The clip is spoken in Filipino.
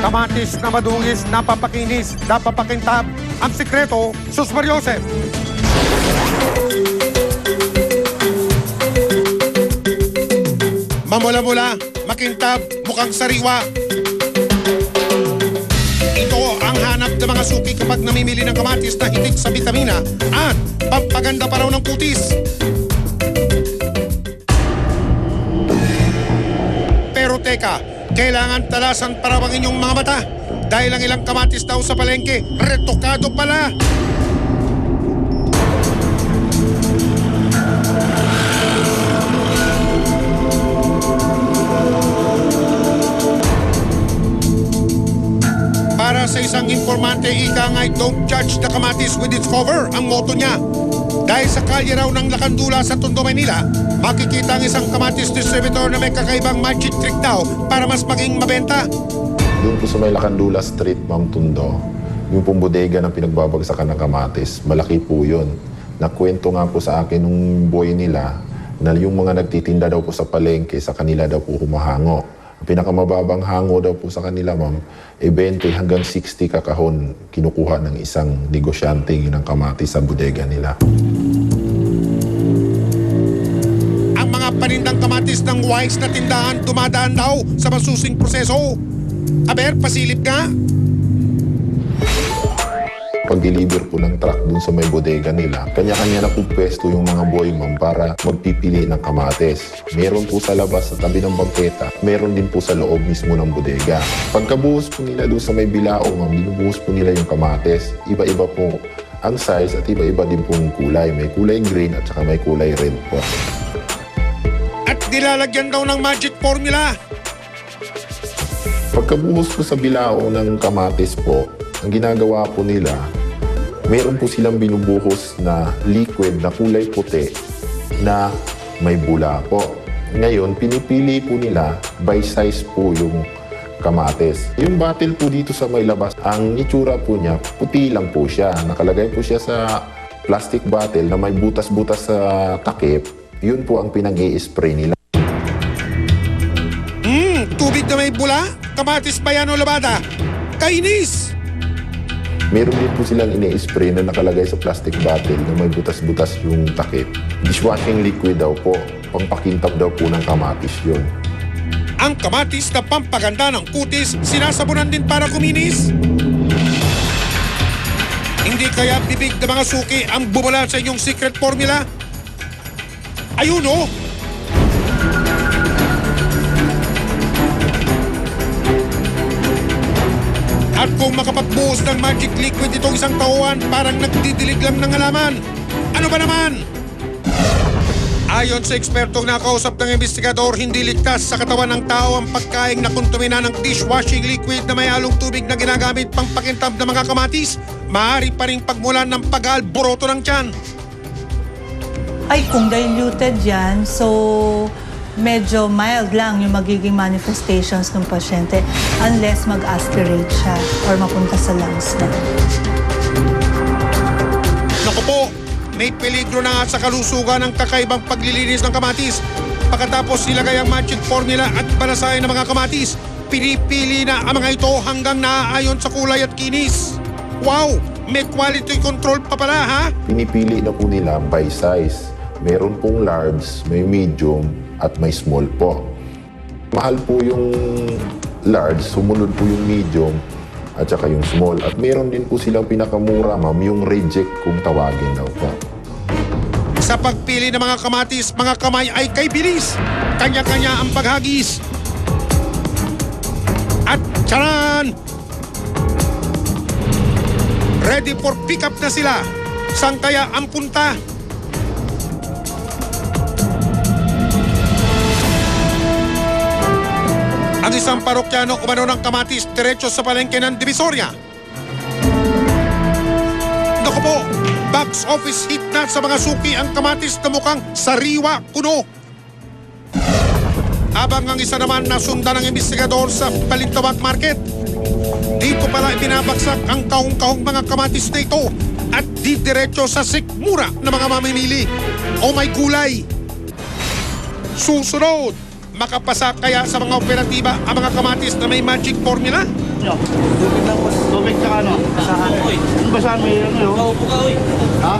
Kamatis na madungis, napapakinis, napapakintab. Ang sikreto, Sus Mariosep. Mamula-mula, makintab, mukhang sariwa. Ito ang hanap ng mga suki kapag namimili ng kamatis na hitik sa bitamina at pampaganda pa raw ng kutis. Pero teka, kailangan talasan para ang inyong mga mata dahil ang ilang kamatis daw sa palengke, retokado pala. Para sa isang informante, ika nga'y don't judge the kamatis with its cover, ang motto niya. Dahil sa kalye raw ng Lakandula sa Tondo, Manila, makikita ang isang kamatis distributor na may kakaibang magic trick daw para mas maging mabenta. Doon po sa may Lakandula Street, Ma'am Tondo, yung pong bodega ng pinagbabagsakan ng kamatis, malaki po yun. Nakwento nga po sa akin nung boy nila na yung mga nagtitinda daw po sa palengke, sa kanila daw po humahango. Ang pinakamababang hango daw po sa kanila, ma'am, 20 hanggang 60 kakahon kinukuha ng isang negosyante ng kamatis sa bodega nila. Ang mga panindang kamatis ng wise na tindahan dumadaan daw sa masusing proseso. Aber, pasilip nga. Pag-deliver po ng truck dun sa may bodega nila, kanya-kanya na po pwesto yung mga boy, ma'am, para magpipili ng kamatis. Meron po sa labas sa tabi ng bangketa, meron din po sa loob mismo ng bodega. Pagkabuhos po nila dun sa may bilao, ma'am, binubuhos po nila yung kamatis. Iba-iba po ang size at iba-iba din po yung kulay. May kulay green at saka may kulay red po. At nilalagyan daw ng magic formula. Pagkabuhos po sa bilao ng kamatis po, ang ginagawa po nila, meron po silang binubuhos na liquid na kulay puti na may bula po. Ngayon, pinipili po nila by size po yung kamatis. Yung bottle po dito sa may labas, ang itsura po niya, puti lang po siya. Nakalagay po siya sa plastic bottle na may butas-butas sa takip. Yun po ang pinag-i-spray nila. Tubig na may bula? Kamatis ba yan o labada? Kainis! Meron din po silang ini-spray na nakalagay sa plastic bottle na may butas-butas yung takip. Dishwashing liquid daw po. Pampakintab daw po ng kamatis yun. Ang kamatis na pampaganda ng kutis, sinasabunan din para kuminis? Hindi kaya bibig na mga suki ang bumula sa inyong secret formula? Ayun o! At kung makapagbuhos ng magic liquid itong isang tauhan, parang nagdidilig lang ng halaman. Ano ba naman? Ayon sa ekspertong nakausap ng investigador, hindi ligtas sa katawan ng tao ang pagkaing nakontamina ng dishwashing liquid na may halong tubig na ginagamit pang pakintab ng mga kamatis. Maaari pa rin pagmulan ng pag-alboroto ng tiyan. Ay, kung diluted yan, so medyo mild lang yung magiging manifestations ng pasyente unless mag-aspirate siya or mapunta sa lungs na. Naku po, may peligro na nga sa kalusugan ng kakaibang paglilinis ng kamatis. Pagkatapos ilagay ang magic formula at balasahin ng mga kamatis, pinipili na ang mga ito hanggang naaayon sa kulay at kinis. Wow! May quality control pa pala, ha? Pinipili na po nila by size. Meron pong large, may medium, at may small po. Mahal po yung large, sumunod po yung medium, at saka yung small. At meron din po silang pinakamura, ma'am, yung reject kung tawagin daw po. Sa pagpili ng mga kamatis, mga kamay ay kay bilis. Kanya-kanya ang paghagis. At tsaran! Ready for pick-up na sila. Saan kaya ang punta? Ang isang parokyano umano ng kamatis diretso sa palengke ng Divisoria. Naku po, box office hit na sa mga suki ang kamatis na mukhang sariwa kuno. Habang ang isa naman nasundan ng investigador sa Balintawak Market. Dito pala ibinabagsak ang kahong-kahong mga kamatis na ito at didiretso sa sikmura ng mga mamimili. O may gulay. Susunod, makapasa kaya sa mga operatiba ang mga kamatis na may magic formula? Tubig lang po. Tubig tsaka ano? Basahan. Basahan mo yun. Ano yun? Ha?